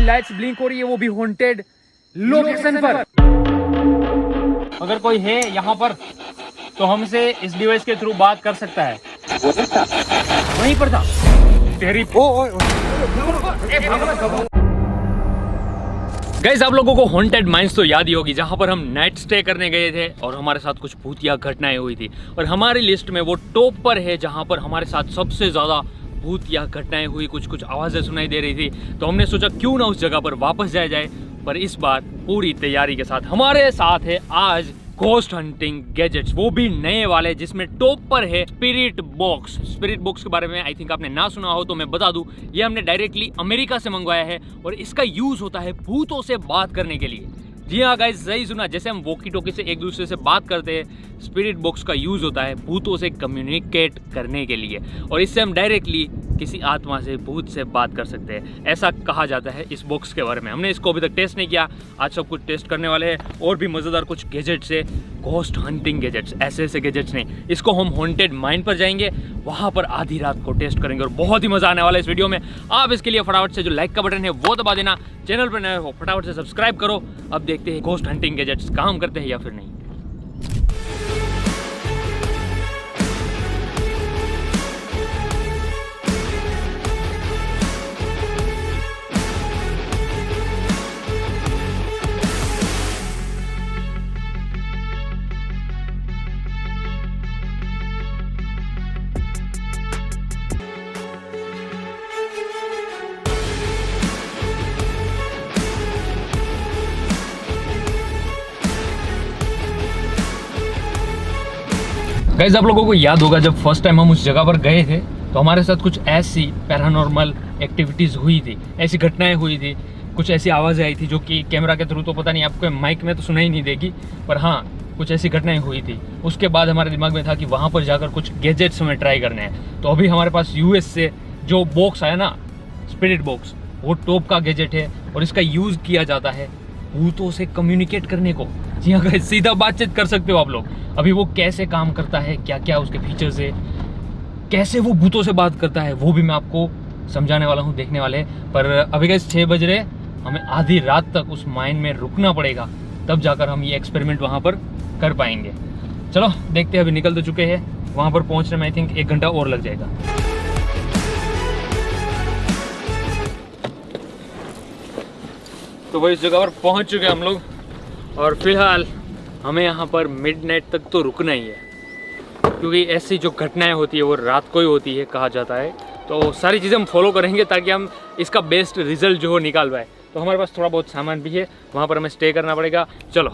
की lights blink हो रही है, वो भी हॉन्टेड लोकेशन पर। अगर कोई है यहाँ पर तो हमसे इस डिवाइस के थ्रू बात कर सकता है। वहीं पर था तेरी। गाइस, आप लोगों को हॉन्टेड माइंस तो याद ही होगी, जहां पर हम नाइट स्टे करने गए थे और हमारे साथ कुछ भूतिया घटनाएं हुई थी। और हमारी लिस्ट में वो टॉप पर है जहां पर हमारे साथ सबसे ज़्यादा भूतिया घटनाएं हुई, कुछ आवाज़ें सुनाई दे रही थी। तो हमने सोचा क्यों ना उस जगह पर वापस जाया जाए। पर इस बार पूरी तैयारी के साथ हमारे साथ है आज घोस्ट हंटिंग गैजेट्स, वो भी नए वाले, जिसमें टॉप पर है स्पिरिट बॉक्स। स्पिरिट बॉक्स के बारे में आई थिंक आपने ना सुना हो तो मैं बता दूं, ये हमने डायरेक्टली अमेरिका से मंगवाया है और इसका यूज होता है भूतों से बात करने के लिए। जी हाँ गाइस, सही सुना, जैसे हम वॉकी टॉकी से एक दूसरे से बात करते हैं, स्पिरिट बॉक्स का यूज होता है भूतों से कम्युनिकेट करने के लिए। और इससे हम डायरेक्टली किसी आत्मा से, भूत से बात कर सकते हैं, ऐसा कहा जाता है इस बॉक्स के बारे में। हमने इसको अभी तक टेस्ट नहीं किया, आज सब कुछ टेस्ट करने वाले हैं। और भी मज़ेदार कुछ गैजेट्स है, घोस्ट हंटिंग गैजेट्स, ऐसे गैजेट्स नहीं। इसको हम हॉन्टेड माइन पर जाएंगे, वहाँ पर आधी रात को टेस्ट करेंगे और बहुत ही मज़ा आने वाला है इस वीडियो में। आप इसके लिए फटाफट से जो लाइक का बटन है वो दबा देना, चैनल पर नए हो फटाफट से सब्सक्राइब करो। अब देखते हैं घोस्ट हंटिंग गैजेट्स काम करते हैं या फिर नहीं। गाइस, आप लोगों को याद होगा जब फर्स्ट टाइम हम उस जगह पर गए थे तो हमारे साथ कुछ ऐसी पैरानॉर्मल एक्टिविटीज़ हुई थी, ऐसी घटनाएं हुई थी, कुछ ऐसी आवाज़ें आई थी जो कि कैमरा के थ्रू तो पता नहीं, आपको माइक में तो सुनाई नहीं देगी, पर हाँ कुछ ऐसी घटनाएं हुई थी। उसके बाद हमारे दिमाग में था कि वहाँ पर जाकर कुछ गैजेट्स हमें ट्राई करने हैं। तो अभी हमारे पास यूएस से जो बॉक्स आया ना, स्पिरिट बॉक्स, वो टॉप का गैजेट है और इसका यूज़ किया जाता है भूतों से कम्युनिकेट करने को। जी हाँ, सीधा बातचीत कर सकते हो आप लोग। अभी वो कैसे काम करता है, क्या क्या उसके फीचर्स है, कैसे वो भूतों से बात करता है, वो भी मैं आपको समझाने वाला हूँ, देखने वाले हैं। पर अभी गाइस 6 बज रहे, हमें आधी रात तक उस माइन में रुकना पड़ेगा, तब जाकर हम ये एक्सपेरिमेंट वहाँ पर कर पाएंगे। चलो देखते हैं, अभी निकल तो चुके हैं, वहाँ पर पहुँचने में आई थिंक 1 घंटा और लग जाएगा। तो वही इस जगह पर पहुँच चुके हैं हम लोग और फिलहाल हमें यहाँ पर मिडनाइट तक तो रुकना ही है, क्योंकि ऐसी जो घटनाएं होती है वो रात को ही होती है कहा जाता है। तो सारी चीज़ें हम फॉलो करेंगे ताकि हम इसका बेस्ट रिजल्ट जो हो निकाल पाए। तो हमारे पास थोड़ा बहुत सामान भी है, वहाँ पर हमें स्टे करना पड़ेगा। चलो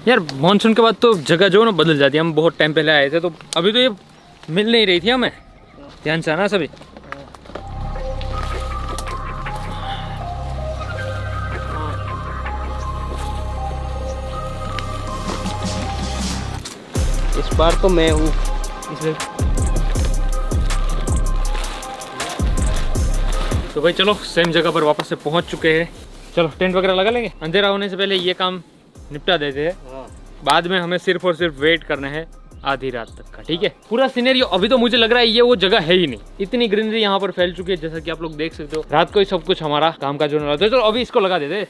यार, मानसून के बाद तो जगह जो ना बदल जाती है। हम बहुत टाइम पहले आए थे तो अभी तो ये मिल नहीं रही थी हमें, ध्यान से आना सभी। इस बार तो मैं हूँ इसमें। तो भाई चलो सेम जगह पर वापस से पहुंच चुके हैं। चलो टेंट वगैरह लगा लेंगे, अंधेरा होने से पहले ये काम निपटा देते हैं। बाद में हमें सिर्फ और सिर्फ वेट करना है आधी रात तक का, ठीक है। पूरा सिनेरियो अभी तो मुझे लग रहा है ये वो जगह है ही नहीं, इतनी ग्रीनरी यहाँ पर फैल चुकी है, जैसा कि आप लोग देख सकते हो। रात को ही सब कुछ हमारा काम काज होने वाला है। चलो अभी इसको लगा देते।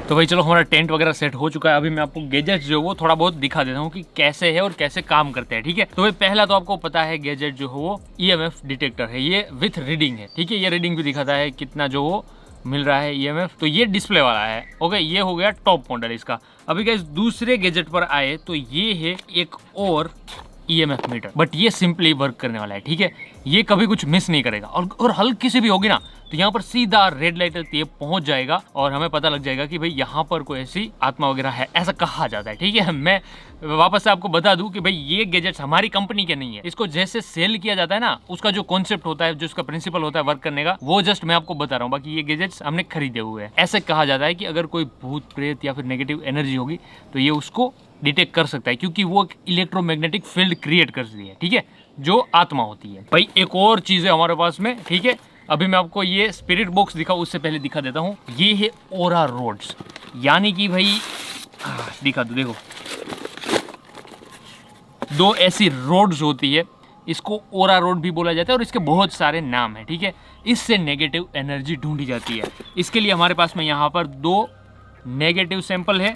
तो भाई चलो, हमारा टेंट वगैरह सेट हो चुका है। अभी मैं आपको गैजेट्स जो वो थोड़ा बहुत दिखा देता हूँ कि कैसे है और कैसे काम करते हैं, ठीक है। तो भाई पहला तो आपको पता है गैजेट जो है वो ईएमएफ डिटेक्टर है, ये विथ रीडिंग है, ठीक है। ये रीडिंग भी दिखाता है कितना जो वो मिल रहा है ईएमएफ। तो ये डिस्प्ले वाला है, ओके। ये हो गया टॉप मॉडल इसका। अभी गाइस दूसरे गैजेट पर आए तो ये है एक और ईएमएफ मीटर, बट ये सिंपली वर्क करने वाला है, ठीक है। ये कभी कुछ मिस नहीं करेगा और हल्की सी भी होगी ना तो यहाँ पर सीधा रेड लाइट ये पहुंच जाएगा और हमें पता लग जाएगा कि भाई यहाँ पर कोई ऐसी आत्मा वगैरह है, ऐसा कहा जाता है, ठीक है। मैं वापस से आपको बता दूं कि भाई ये गैजेट्स हमारी कंपनी के नहीं है। इसको जैसे सेल किया जाता है ना, उसका जो कॉन्सेप्ट होता है, जो उसका प्रिंसिपल होता है वर्क करने का, वो जस्ट मैं आपको बता रहा हूँ। बाकी ये गैजेट्स हमने खरीदे हुए हैं। ऐसे कहा जाता है कि अगर कोई भूत प्रेत या फिर नेगेटिव एनर्जी होगी तो ये उसको डिटेक्ट कर सकता है, क्योंकि वो एक इलेक्ट्रोमैग्नेटिक फील्ड क्रिएट करती है, ठीक है। जो आत्मा होती है। भाई एक और चीज़ है हमारे पास में, ठीक है। अभी मैं आपको ये स्पिरिट बॉक्स दिखाऊँ उससे पहले दिखा देता हूँ। ये है ओरा रोड्स, यानी कि भाई दिखा दो, देखो 2 ऐसी रोड्स होती है, इसको ओरा रोड भी बोला जाता है और इसके बहुत सारे नाम हैं, ठीक है। इससे नेगेटिव एनर्जी ढूंढी जाती है। इसके लिए हमारे पास में यहाँ पर 2 नेगेटिव सैंपल है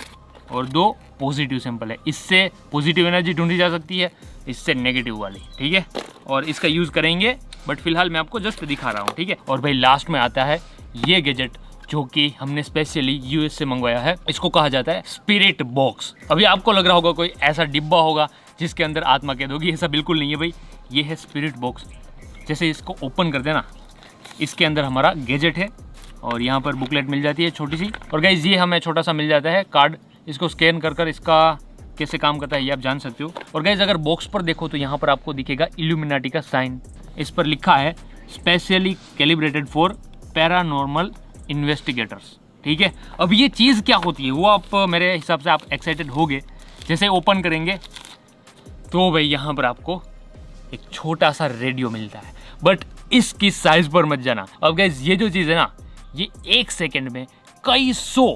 और 2 पॉजिटिव सैंपल है। इससे पॉजिटिव एनर्जी ढूंढी जा सकती है, इससे नेगेटिव वाली, ठीक है। और इसका यूज़ करेंगे, बट फिलहाल मैं आपको जस्ट दिखा रहा हूँ, ठीक है। और भाई लास्ट में आता है ये गैजेट, जो कि हमने स्पेशली यूएस से मंगवाया है। इसको कहा जाता है स्पिरिट बॉक्स। अभी आपको लग रहा होगा कोई ऐसा डिब्बा होगा जिसके अंदर आत्मा कैद होगी, ऐसा बिल्कुल नहीं है भाई। ये है स्पिरिट बॉक्स। जैसे इसको ओपन कर देना, इसके अंदर हमारा गैजेट है और यहाँ पर बुकलेट मिल जाती है छोटी सी। और गाइज ये हमें छोटा सा मिल जाता है कार्ड, इसको स्कैन कर इसका कैसे काम करता है ये आप जान सकते हो। और गाइज अगर बॉक्स पर देखो तो यहाँ पर आपको दिखेगा इल्यूमिनाटी का साइन, इस पर लिखा है specially calibrated for paranormal investigators, ठीक है। अब ये चीज़ क्या होती है वो आप मेरे हिसाब से आप एक्साइटेड होगे। जैसे ओपन करेंगे तो भाई यहाँ पर आपको एक छोटा सा रेडियो मिलता है, बट इसकी साइज पर मत जाना। अब गाइस ये जो चीज़ है ना, ये 1 सेकेंड में कई 100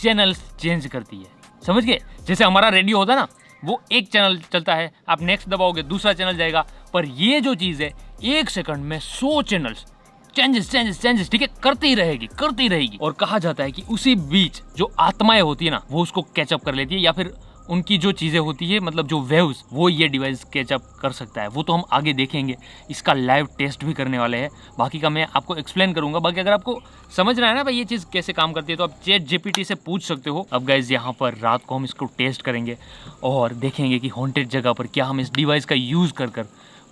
चैनल्स चेंज करती है, समझ गए। जैसे हमारा रेडियो होता है ना, वो एक चैनल चलता है, आप नेक्स्ट दबाओगे दूसरा चैनल जाएगा, पर ये जो चीज़ है 1 सेकंड में 100 चैनल्स चेंजेस, ठीक है, करती रहेगी। और कहा जाता है कि उसी बीच जो आत्माएं होती है ना, वो उसको कैचअप कर लेती है, या फिर उनकी जो चीज़ें होती है, मतलब जो वेव्स, वो ये डिवाइस कैचअप कर सकता है। वो तो हम आगे देखेंगे, इसका लाइव टेस्ट भी करने वाले हैं। बाकी का मैं आपको एक्सप्लेन करूंगा। बाकी अगर आपको समझना है ना भाई ये चीज़ कैसे काम करती है, तो आप चैट जीपीटी से पूछ सकते हो। अब गाइज यहाँ पर रात को हम इसको टेस्ट करेंगे और देखेंगे कि हॉन्टेड जगह पर क्या हम इस डिवाइस का यूज़ कर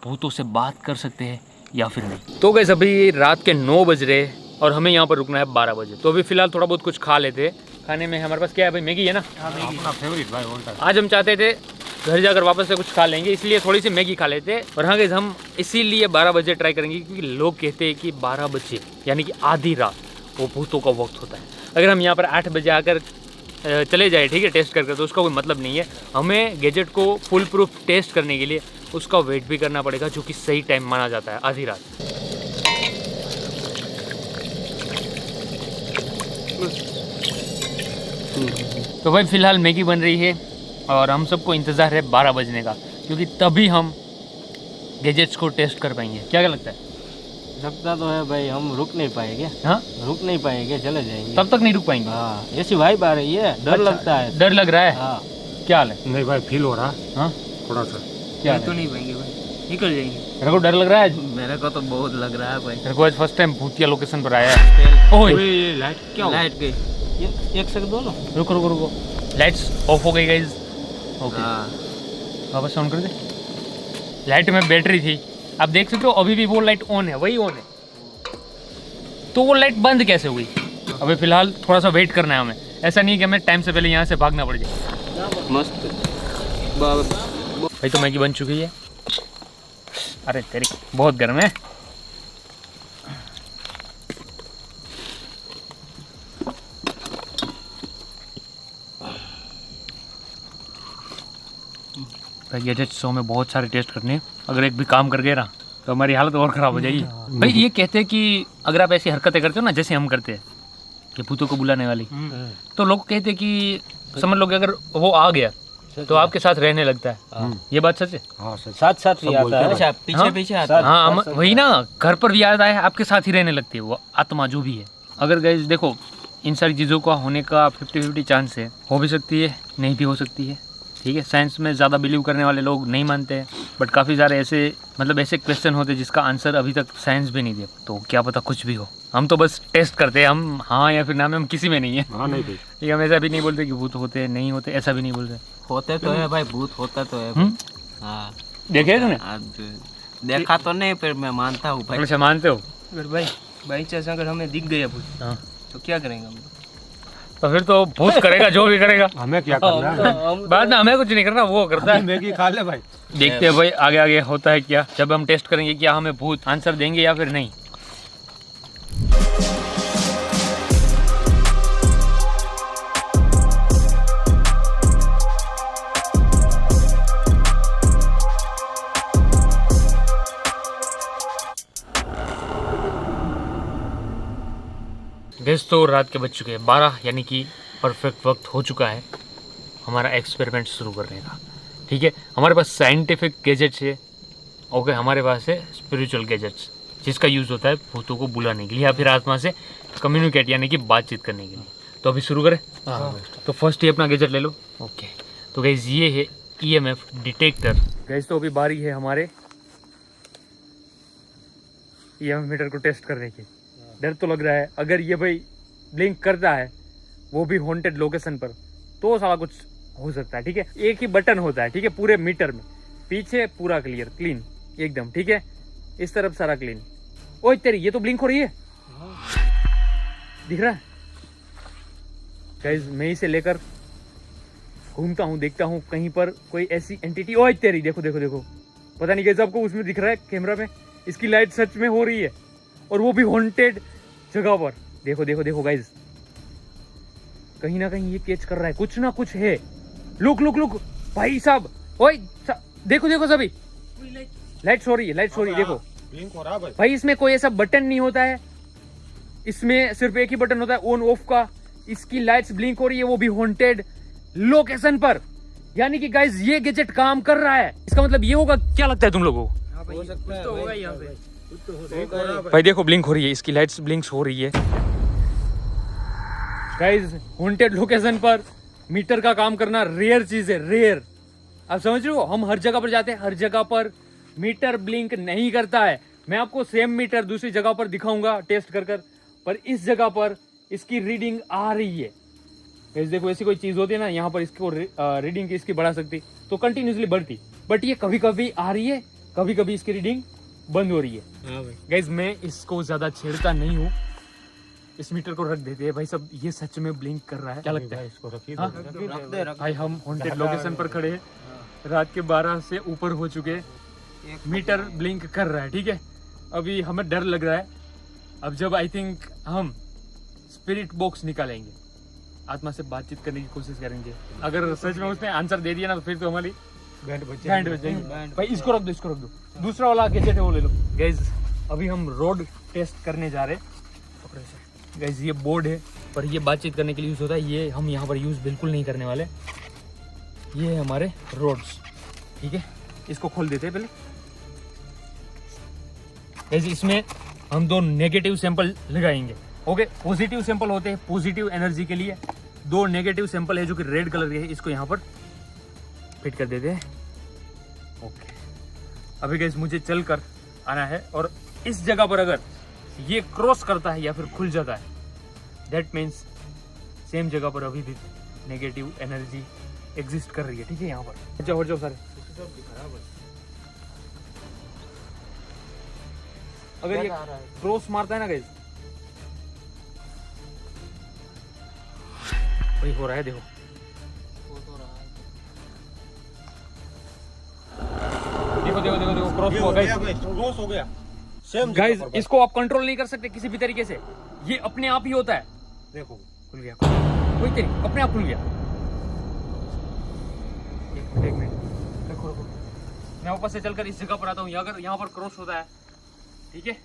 भूतों से बात कर सकते हैं या फिर नहीं। तो गाइस अभी रात के 9 बज रहे और हमें यहाँ पर रुकना है 12 बजे। तो अभी फिलहाल थोड़ा बहुत कुछ खा लेते हैं। खाने में हमारे पास क्या है भाई, मैगी है ना। हाँ, मैगी अपना फेवरेट भाई होता है। आज हम चाहते थे घर जाकर वापस से कुछ खा लेंगे, इसलिए थोड़ी सी मैगी खा लेते हैं। और हाँ गाइस हम इसीलिए 12 बजे ट्राई करेंगे, क्योंकि लोग कहते हैं कि 12 बजे यानी कि आधी रात वो भूतों का वक्त होता है। अगर हम यहाँ पर 8 बजे आकर चले जाए, ठीक है, टेस्ट करके, तो उसका कोई मतलब नहीं है। हमें गैजेट को फुल प्रूफ टेस्ट करने के लिए उसका वेट भी करना पड़ेगा, जो कि सही टाइम माना जाता है, आधी रात। तो भाई फिलहाल मैगी बन रही है और हम सबको इंतज़ार है 12 बजने का, क्योंकि तभी हम गैजेट्स को टेस्ट कर पाएंगे। क्या लगता है? लगता तो है भाई, हम रुक नहीं पाएंगे। हाँ, रुक नहीं पाएंगे, चले जाएंगे। तब तक नहीं रुक पाएंगे। हाँ, ऐसी वाइब आ रही है, डर लगता है। डर लग रहा है। हाँ। क्या हाल है? नहीं भाई, फील हो रहा। हाँ थोड़ा सा। क्या तो नहीं पाएंगे भाई, निकल जाएंगे। तेरे को डर लग रहा है? मेरे को तो बहुत लग रहा है भाई। तेरे को आज फर्स्ट टाइम भूतिया लोकेशन पर आया है। ओए ये लाइट क्या हुआ? लाइट गई। ये 1 सेकंड दो ना। रुको, लाइट्स ऑफ हो गई गाइस। ओके, हाँ। वापस ऑन कर दे। लाइट में बैटरी थी, आप देख सकते हो अभी भी वो लाइट ऑन है, वही ऑन है। तो वो लाइट बंद कैसे हुई? अभी फिलहाल थोड़ा सा वेट करना है हमें। ऐसा नहीं कि हमें टाइम से पहले यहाँ से भागना पड़ जाए। मस्त भाई तो मैगी बन चुकी है। अरे तेरी बहुत गर्म है। भाई गैजेट शो में बहुत सारे टेस्ट करने हैं। अगर एक भी काम कर गए ना तो हमारी हालत और ख़राब हो जाएगी। भाई ये कहते हैं कि अगर आप ऐसी हरकतें करते हो ना, जैसे हम करते हैं कि भूतों को बुलाने वाली, तो लोग कहते हैं कि समझ लो कि अगर वो आ गया तो आपके साथ रहने लगता है। ये बात सच है? हाँ सच। साथ भी आता है। अच्छा, पीछे आता है। हाँ वही ना, घर पर भी आता है, आपके साथ ही रहने लगती है वो आत्मा जो भी है। अगर गाइस देखो, इन सारी चीज़ों का होने का 50-50 चांस है। हो भी सकती है, नहीं भी हो सकती है, ठीक है। साइंस में ज़्यादा बिलीव करने वाले लोग नहीं मानते हैं, बट काफ़ी सारे ऐसे ऐसे क्वेश्चन होते हैं जिसका आंसर अभी तक साइंस भी नहीं दे। तो क्या पता कुछ भी हो, हम तो बस टेस्ट करते हैं। हम हाँ या फिर ना में हम किसी में नहीं है। हाँ नहीं भाई, ठीक है, हम ऐसा भी नहीं बोलते कि भूत होते हैं, नहीं होते, ऐसा भी नहीं बोलते। होते तो है भाई, भूत होता तो है। हाँ, देखे है तूने? देखा तो नहीं, फिर मैं मानता हूँ भाई। अच्छा, मानते हो? अगर भाई बाई चांस अगर हमें दिख गया भूत, हाँ, तो क्या करेंगे हम? तो फिर तो भूत करेगा जो भी करेगा। हमें क्या करना है? बाद में हमें कुछ नहीं करना, वो करता है। मैगी खा ले भाई। देखते हैं भाई आगे आगे होता है क्या, जब हम टेस्ट करेंगे क्या हमें भूत आंसर देंगे या फिर नहीं। गैस तो रात के बज चुके हैं 12, यानी कि परफेक्ट वक्त हो चुका है हमारा एक्सपेरिमेंट शुरू करने का। ठीक है, हमारे पास साइंटिफिक गैजेट्स है, ओके, हमारे पास है स्पिरिचुअल गैजेट्स जिसका यूज़ होता है भूतों को बुलाने के लिए या फिर आत्मा से कम्युनिकेट यानी कि बातचीत करने के लिए। तो अभी शुरू करें। तो फर्स्ट ही अपना गैजेट ले लो। ओके, तो गैस ये है EMF डिटेक्टर। गैस तो अभी बारी है हमारे EMF मीटर को टेस्ट करने की। डर तो लग रहा है, अगर ये भाई ब्लिंक करता है वो भी हॉन्टेड लोकेशन पर तो साला कुछ हो सकता है। ठीक है, एक ही बटन होता है, ठीक है, पूरे मीटर में, पीछे पूरा क्लियर क्लीन एकदम। ठीक है, इस तरफ सारा क्लीन। ओए तेरी, ये तो ब्लिंक हो रही है, दिख रहा है गाइस। मैं इसे लेकर घूमता हूँ, देखता हूँ कहीं पर कोई ऐसी एंटिटी। ओए तेरी, देखो देखो देखो, पता नहीं कैसे आपको उसमें दिख रहा है कैमरा में, इसकी लाइट सच में हो रही है और वो भी हॉन्टेड जगह पर। देखो देखो देखो गाइस, कहीं ना कहीं ये कैच कर रहा है, कुछ ना कुछ है। लुक लुक लुक भाई साहब, ओए देखो देखो सभी, लाइट हो रही है, लाइट हो रही है, देखो ब्लिंक हो रहा है भाई। इसमें कोई ऐसा बटन नहीं होता है, इसमें सिर्फ एक ही बटन होता है ऑन ऑफ का। इसकी लाइट्स ब्लिंक हो रही है, वो भी हॉन्टेड लोकेशन पर। यानी कि गाइस ये गैजेट काम कर रहा है। इसका मतलब ये होगा, क्या लगता है तुम लोगों को? हो सकता है, होगा यहाँ पे। भाई देखो ब्लिंक हो रही है, इसकी लाइट्स ब्लिंक हो रही है गाइस। हॉन्टेड लोकेशन पर मीटर का काम करना रेयर चीज है, रेयर। आप समझ रहे हो, हम हर जगह पर जाते हैं, हर जगह पर मीटर ब्लिंक नहीं करता है। मैं आपको सेम मीटर दूसरी जगह पर दिखाऊंगा टेस्ट कर कर, पर इस जगह पर इसकी रीडिंग आ रही है। गाइस देखो, ऐसी कोई चीज होती है ना, यहाँ पर इसको रीडिंग इसकी बढ़ा सकती तो कंटिन्यूसली बढ़ती, बट ये कभी कभी आ रही है, कभी कभी इसकी रीडिंग बंद हो रही है। गाइस मैं इसको ज्यादा छेड़ता नहीं हूँ, इस मीटर को रख देते हैं भाई सब। ये सच में ब्लिंक कर रहा है, क्या लगता है? इसको रखिए। हाँ? भाई हम हॉन्टेड लोकेशन पर खड़े हैं, रात के 12 से ऊपर हो चुके हैं, मीटर ब्लिंक कर रहा है। ठीक है, अभी हमें डर लग रहा है। अब जब आई थिंक हम स्पिरिट बॉक्स निकालेंगे, आत्मा से बातचीत करने की कोशिश करेंगे, अगर सच में उसने आंसर दे दिया ना तो फिर तो हमारी बैंड बज जाएंगे। भाई इसको रख दो, इसको रख दो, दूसरा वाला गैजेट है वो ले लो। गाइज अभी हम रोड टेस्ट करने जा रहे हैं। गाइज ये बोर्ड है, पर ये बातचीत करने के लिए यूज होता है, ये हम यहाँ पर यूज बिल्कुल नहीं करने वाले। ये है हमारे रोड्स, ठीक है, इसको खोल देते हैं पहले। गाइज इसमें हम 2 नेगेटिव सैंपल लगाएंगे। ओके, पॉजिटिव सैंपल होते हैं पॉजिटिव एनर्जी के लिए, 2 नेगेटिव सैंपल है जो कि रेड कलर के है, इसको यहाँ पर फिट कर देते हैं। ओके, अभी गाइस मुझे चल कर आना है और इस जगह पर अगर ये क्रॉस करता है या फिर खुल जाता है, दैट मीन्स सेम जगह पर अभी भी नेगेटिव एनर्जी एग्जिस्ट कर रही है। ठीक है, यहाँ पर हट जाओ सारे। अगर ये क्रॉस मारता है ना गाइस, वही हो रहा है, देखो देखो देखो देखो देखो, क्रॉस हुआ गाइस, क्रॉस हो गया सेम गाइस। इसको आप कंट्रोल नहीं कर सकते किसी भी तरीके से, ये अपने आप ही होता है। देखो खुल गया, कोई तेरी अपने आप खुल गया। एक मिनट रखो रखो, मैं वापस से चलकर इस जगह पर आता हूँ, अगर यहाँ पर क्रॉस होता है, ठीक है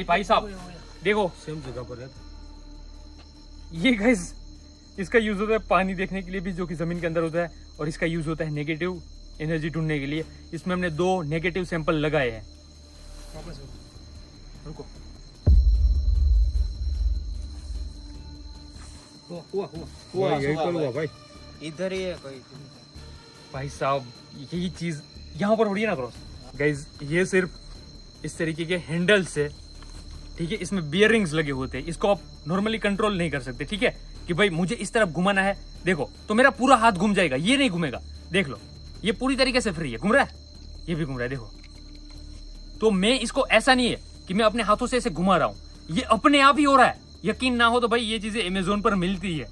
भाई साहब देखो, सेम जगह पर है। ये गाइस इसका यूज होता है पानी देखने के लिए भी, जो कि जमीन के अंदर होता है, और इसका यूज होता है नेगेटिव एनर्जी ढूंढने के लिए। इसमें हमने 2 नेगेटिव सैंपल लगाए हैं। रुको, हुआ यही पर हुआ भाई। इधर ही है कोई। भाई साहब यही चीज यहाँ पर हो रही है ना क्रॉस। गाइज ये सिर्फ इस तरीके के हैंडल से, ठीक है, इसमें बियरिंग्स लगे होते हैं, इसको आप नॉर्मली कंट्रोल नहीं कर सकते। ठीक है, कि भाई मुझे इस तरफ घुमाना है, देखो तो मेरा पूरा हाथ घूम जाएगा, ये नहीं घूमेगा। देख लो, ये पूरी तरीके से फ्री है, घूम रहा है, ये भी घूम रहा है, देखो। तो मैं इसको, ऐसा नहीं है कि मैं अपने हाथों से ऐसे घुमा रहा हूँ, ये अपने आप ही हो रहा है। यकीन ना हो तो भाई ये चीजें अमेज़न पर मिलती है,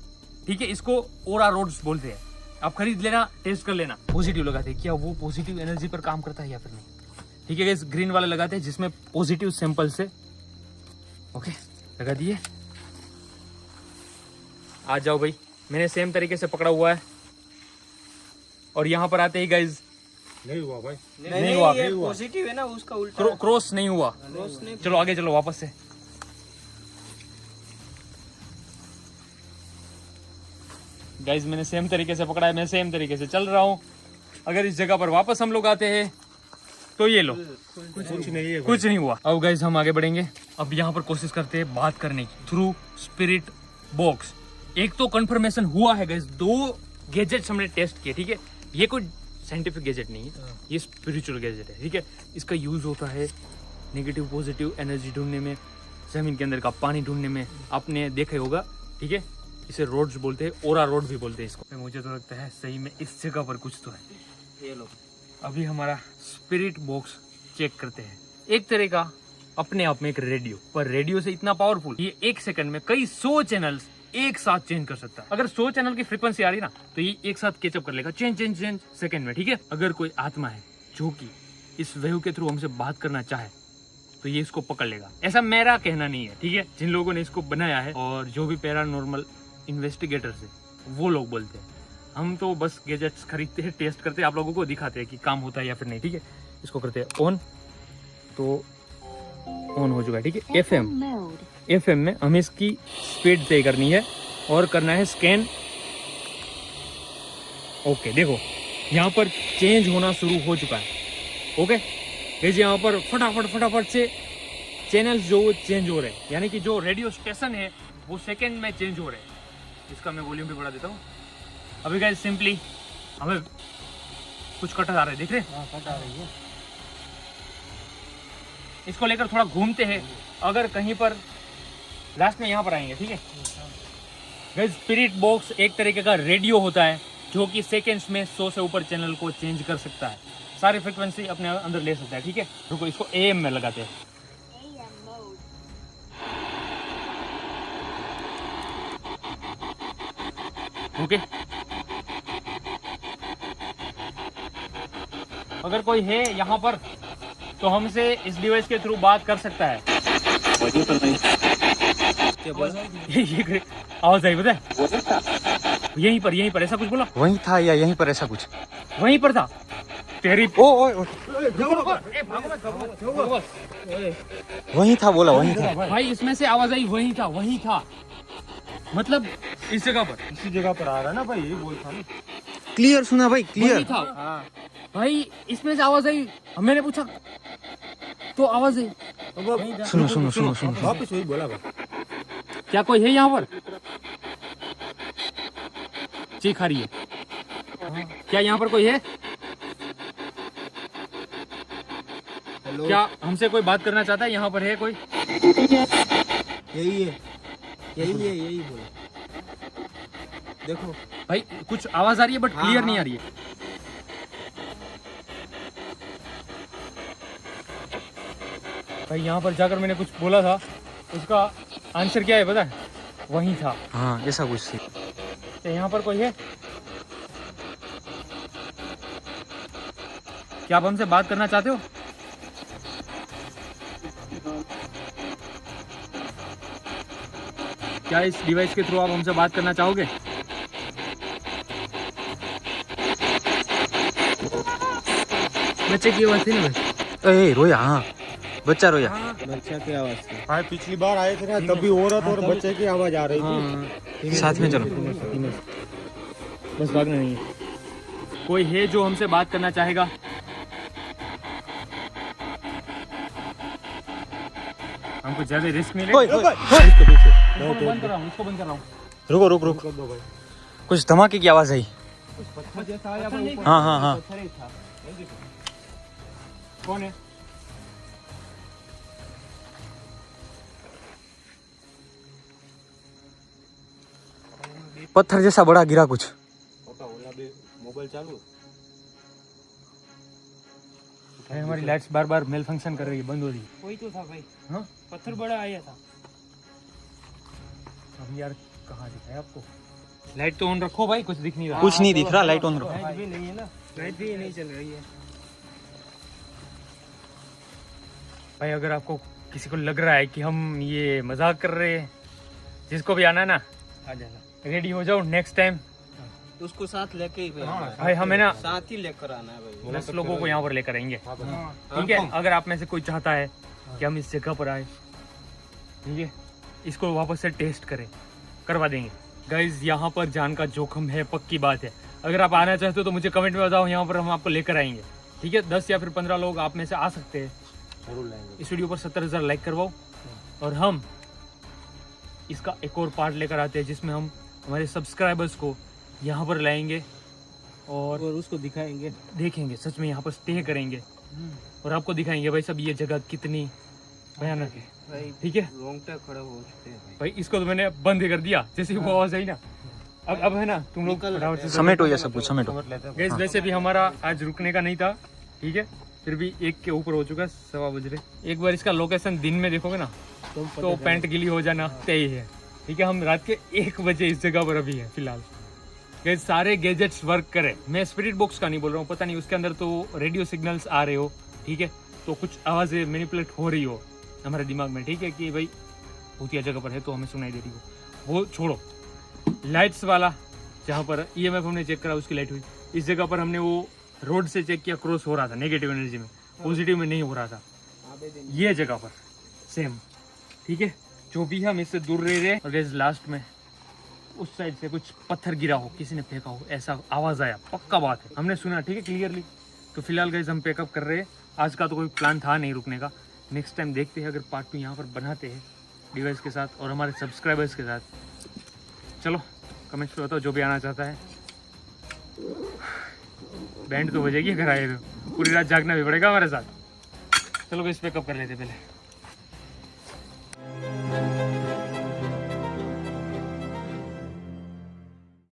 ठीक है, इसको ओरा रोड्स बोलते हैं, आप खरीद लेना, टेस्ट कर लेना। पॉजिटिव लगाते हैं, क्या वो पॉजिटिव एनर्जी पर काम करता है या फिर नहीं? ठीक है गाइस, ग्रीन वाला लगाते हैं जिसमें पॉजिटिव सैंपल से। ओके, लगा दिए, आ जाओ भाई, मैंने सेम तरीके से पकड़ा हुआ है। और यहाँ पर आते ही गाइज नहीं हुआ भाई। नहीं हुआ। ये पॉजिटिव है ना, उसका उल्टा क्रॉस नहीं हुआ। क्रॉस नहीं। चलो आगे चलो वापस से। गाइस मैंने सेम तरीके से पकड़ा है, मैं सेम तरीके से चल रहा हूँ। अगर इस जगह पर वापस हम लोग आते हैं तो ये लो, कुछ नहीं है भाई। कुछ नहीं हुआ। अब गाइस हम आगे बढ़ेंगे। अब यहाँ पर कोशिश करते हैं बात करने की थ्रू स्पिरिट बॉक्स। एक तो कंफर्मेशन हुआ है गाइस, 2 गैजेट्स हमने टेस्ट किए, ठीक है। ये कोई साइंटिफिक गैजेट नहीं है, ये स्पिरिचुअल गैजेट है, ठीक है। इसका यूज होता है नेगेटिव पॉजिटिव एनर्जी ढूंढने में, जमीन के अंदर का पानी ढूंढने में। आपने देखा होगा, ठीक है। इसे रोड्स बोलते हैं, ओरा रोड भी बोलते हैं इसको। मुझे तो लगता है सही में इस जगह पर कुछ तो है। ये लो। अभी हमारा स्पिरिट बॉक्स चेक करते हैं। एक तरह का अपने आप में एक रेडियो, पर रेडियो से इतना पावरफुल, ये 1 सेकंड में कई 100 चैनल्स एक साथ चेंज कर सकता है। अगर 100 चैनल की फ्रीक्वेंसी आ रही ना, तो ये एक साथ कैचअप कर लेगा, चेंज सेकंड में, ठीक है। अगर कोई आत्मा है जो कि इस वेव के थ्रू हमसे बात करना चाहे तो ये इसको पकड़ लेगा। ऐसा मेरा कहना नहीं है, ठीक है। जिन लोगों ने इसको बनाया है और जो भी पैरानॉर्मल इन्वेस्टिगेटर्स है वो लोग बोलते हैं। हम तो बस गैजेट्स खरीदते हैं, टेस्ट करते हैं, आप लोगों को दिखाते हैं कि काम होता है या फिर नहीं, ठीक है। इसको करते हैं ऑन, तो ऑन हो चुका है, ठीक है। एफएम में हमें इसकी स्पीड तय करनी है और करना है स्कैन। ओके, देखो यहाँ पर चेंज होना शुरू हो चुका है। ओके, यहाँ पर फटाफट से चैनल्स जो चेंज हो रहे हैं, यानी कि जो रेडियो स्टेशन है वो सेकंड में चेंज हो रहे हैं। इसका मैं वॉल्यूम भी बढ़ा देता हूँ। अभी गाइस सिंपली हमें कुछ कट आ रहा है, देख रहे हैं? कट आ रही है। इसको लेकर थोड़ा घूमते हैं। अगर कहीं पर लास्ट में यहाँ पर आएंगे, ठीक है। गाइस स्पिरिट बॉक्स एक तरीके का रेडियो होता है जो कि सेकेंड्स में 100 से ऊपर चैनल को चेंज कर सकता है, सारी फ्रिक्वेंसी अपने अंदर ले सकता है, ठीक है। रुको, इसको AM में लगाते हैं। ओके, अगर कोई है यहाँ पर तो हमसे इस डिवाइस के थ्रू बात कर सकता है। ये आवाज आई, पता है? यहीं पर ऐसा कुछ बोला। वहीं था या यहीं पर ऐसा कुछ? वहीं पर था। तेरी वहीं था, बोला वहीं था। भाई इसमें से आवाज आई, वहीं था मतलब इस जगह पर, इसी जगह पर आ रहा है ना भाई, ये बोल था ना। क्लियर सुना भाई, वहीं क्लियर। था। भाई इसमें से आवाज आई, मैंने पूछा तो आवाज आई। सुनो। वापस वही बोला भाई। क्या कोई है यहाँ पर? चीख आ रही है। क्या यहाँ पर कोई है? क्या हमसे कोई बात करना चाहता है? यहाँ पर है कोई? यही बोला। देखो भाई कुछ आवाज आ रही है बट क्लियर नहीं आ रही है। भाई यहाँ पर जाकर मैंने कुछ बोला था, उसका आंसर क्या है पता है? वहीं था। हाँ, ऐसा कुछ थी। तो यहाँ पर कोई है? क्या आप हमसे बात करना चाहते हो? क्या इस डिवाइस के थ्रू आप हमसे बात करना चाहोगे? बच्चे की आवाज थी ना भाई? ए रोया, हाँ बच्चा रोया। बच्चा की आवाज थी। हाँ, पिछली बार आए थे ना, तब भी औरत और बच्चे की आवाज आ रही थी। साथ में चलो। बस भागना नहीं है। कोई है जो हमसे बात करना चाहेगा? हमको ज्यादा रिस्क नहीं ओए, लेना। ओए, इसको बंद कर रहा हूँ, इसको बंद कर रहा हूँ। रुको। कुछ धमाके की आवाज आई। हाँ। कौन है? पत्थर जैसा बड़ा गिरा कुछ। मोबाइल चालू। भाई हमारी लाइट्स बार बार मेल फंक्शन कर रही है, बंद हो रही है। कोई तो था भाई। हाँ? पत्थर बड़ा आया था। अब यार कहाँ दिखाया आपको? लाइट तो ऑन रखो भाई, कुछ दिख नहीं रहा। कुछ नहीं दिख रहा, लाइट ऑन रखो। लाइट भी नहीं है ना, लाइट भी नहीं चल रही है। भाई अगर आपको किसी को लग रहा है कि हम ये मजाक कर रहे हैं, जिसको भी आना है ना, आ जाना। रेडी हो जाओ। नेक्स्ट टाइम उसको साथ लेके ही फिर आना है। भाई हमें ना साथ ही लेकर आना है भाई। 10 लोगों को यहाँ पर लेकर आएंगे, ठीक है। अगर आप में से कोई चाहता है कि हम इस जगह पर आए, ठीक है, इसको वापस से टेस्ट करें, करवा देंगे। गाइज यहाँ पर जान का जोखिम है, पक्की बात है। अगर आप आना चाहते हो तो मुझे कमेंट में बताओ, यहाँ पर हम आपको लेकर आएंगे, ठीक है। 10 या फिर 15 लोग आप में से आ सकते हैं। इस वीडियो पर 70,000 लाइक करवाओ और हम इसका एक और पार्ट लेकर आते हैं जिसमें हम हमारे सब्सक्राइबर्स को यहाँ पर लाएंगे और उसको दिखाएंगे। देखेंगे, सच में यहाँ पर स्टे करेंगे और आपको दिखाएंगे भाई सब ये जगह कितनी भयानक है, भाई ठीक है। रोंगटे खड़े हो चुके हैं भाई इसको तो मैंने बंद कर दिया जैसे ही वो आवाज आई ना। अब है ना, तुम लोग फटाफट से समेटो या सब कुछ समेटो। गैस वैसे भी हमारा आज रुकने का नहीं था, ठीक है, फिर भी 1 के ऊपर हो चुका है, 1:15 बज रहे। एक बार इसका लोकेशन दिन में देखोगे ना तो पैंट गिली हो जाना तय है, ठीक है। हम रात के 1 बजे इस जगह पर अभी है फिलहाल। गैस सारे गैजेट्स वर्क करे, मैं स्पिरिट बॉक्स का नहीं बोल रहा हूँ, पता नहीं उसके अंदर तो रेडियो सिग्नल्स आ रहे हो, ठीक है, तो कुछ आवाज़ें मैनिपुलेट हो रही हो हमारे दिमाग में, ठीक है, कि भाई भूतिया जगह पर है तो हमें सुनाई दे रही हो। वो छोड़ो, लाइट्स वाला जहाँ पर EMF हमने चेक करा उसकी लाइट हुई। इस जगह पर हमने वो रोड से चेक किया, क्रॉस हो रहा था नेगेटिव एनर्जी में, पॉजिटिव में नहीं हो रहा था। ये जगह पर सेम, ठीक है, जो भी हम इससे दूर रह रहे। और गैस लास्ट में उस साइड से कुछ पत्थर गिरा हो, किसी ने फेंका हो, ऐसा आवाज़ आया, पक्का बात है, हमने सुना, ठीक है, क्लियरली। तो फिलहाल गैस हम पैकअप कर रहे हैं। आज का तो कोई प्लान था नहीं रुकने का, नेक्स्ट टाइम देखते हैं, अगर पार्ट 2 यहाँ पर बनाते हैं डिवाइस के साथ और हमारे सब्सक्राइबर्स के साथ। चलो कमेंट्स पे बताओ जो भी आना चाहता है। बैंड तो बजेगी, घर आए तो पूरी रात जागना भी पड़ेगा हमारे साथ। चलो गैस पैकअप कर लेते पहले।